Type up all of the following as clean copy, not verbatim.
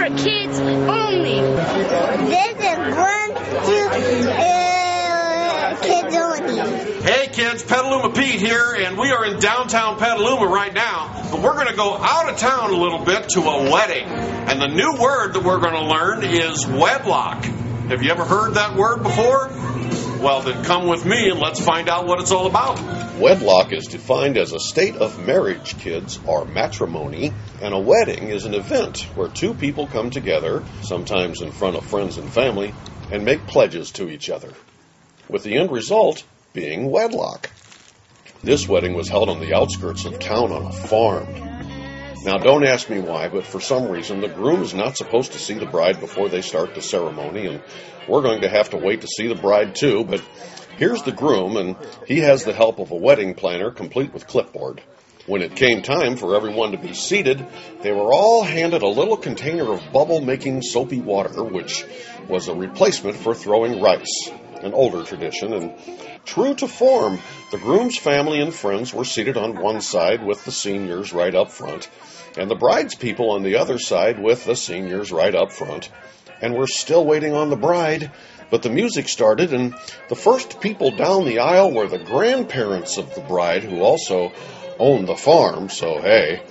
for kids only. This is 1, 2, kids only. Hey kids, Petaluma Pete here, and we are in downtown Petaluma right now. But we're going to go out of town a little bit to a wedding. And the new word that we're going to learn is wedlock. Have you ever heard that word before? Well, then come with me and let's find out what it's all about. Wedlock is defined as a state of marriage, kids, or matrimony, and a wedding is an event where two people come together, sometimes in front of friends and family, and make pledges to each other, with the end result being wedlock. This wedding was held on the outskirts of town on a farm. Now, don't ask me why, but for some reason, the groom is not supposed to see the bride before they start the ceremony, and we're going to have to wait to see the bride too, but here's the groom, and he has the help of a wedding planner complete with clipboard. When it came time for everyone to be seated, they were all handed a little container of bubble-making soapy water, which was a replacement for throwing rice, an older tradition, and true to form, the groom's family and friends were seated on one side with the seniors right up front, and the bride's people on the other side with the seniors right up front. And we're still waiting on the bride, but the music started, and the first people down the aisle were the grandparents of the bride, who also owned the farm, so hey.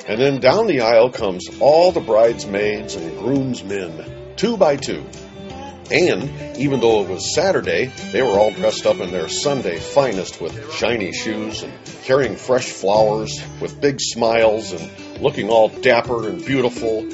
And then down the aisle comes all the bridesmaids and groomsmen, 2 by 2. And even though it was Saturday, they were all dressed up in their Sunday finest with shiny shoes and carrying fresh flowers with big smiles and looking all dapper and beautiful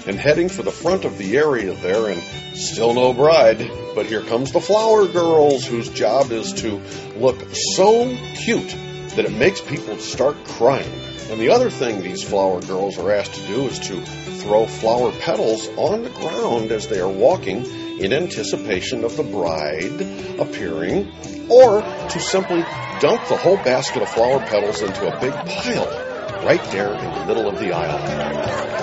and heading for the front of the area there, and still no bride. But here comes the flower girls, whose job is to look so cute that it makes people start crying. And the other thing these flower girls are asked to do is to throw flower petals on the ground as they are walking in anticipation of the bride appearing, or to simply dump the whole basket of flower petals into a big pile right there in the middle of the aisle.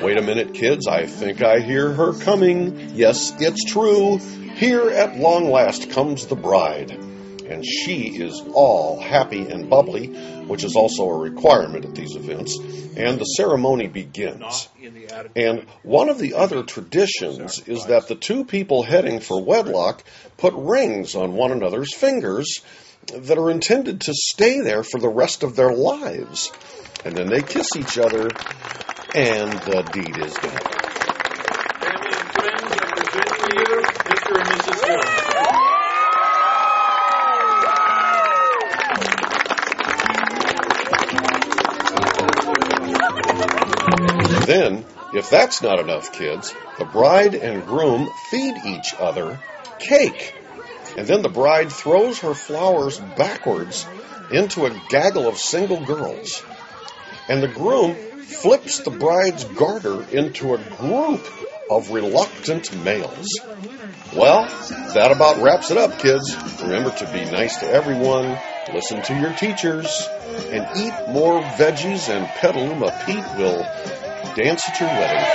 Wait a minute, kids, I think I hear her coming. Yes, it's true. Here at long last comes the bride. And she is all happy and bubbly, which is also a requirement at these events, and the ceremony begins. And one of the other traditions is that the two people heading for wedlock put rings on one another's fingers that are intended to stay there for the rest of their lives. And then they kiss each other, and the deed is done. Family and friends, I present to you Mr. and Mrs. Hill. Then, if that's not enough, kids, the bride and groom feed each other cake. And then the bride throws her flowers backwards into a gaggle of single girls. And the groom flips the bride's garter into a group of reluctant males. Well, that about wraps it up, kids. Remember to be nice to everyone, listen to your teachers, and eat more veggies, and Petaluma Pete will dance at your wedding.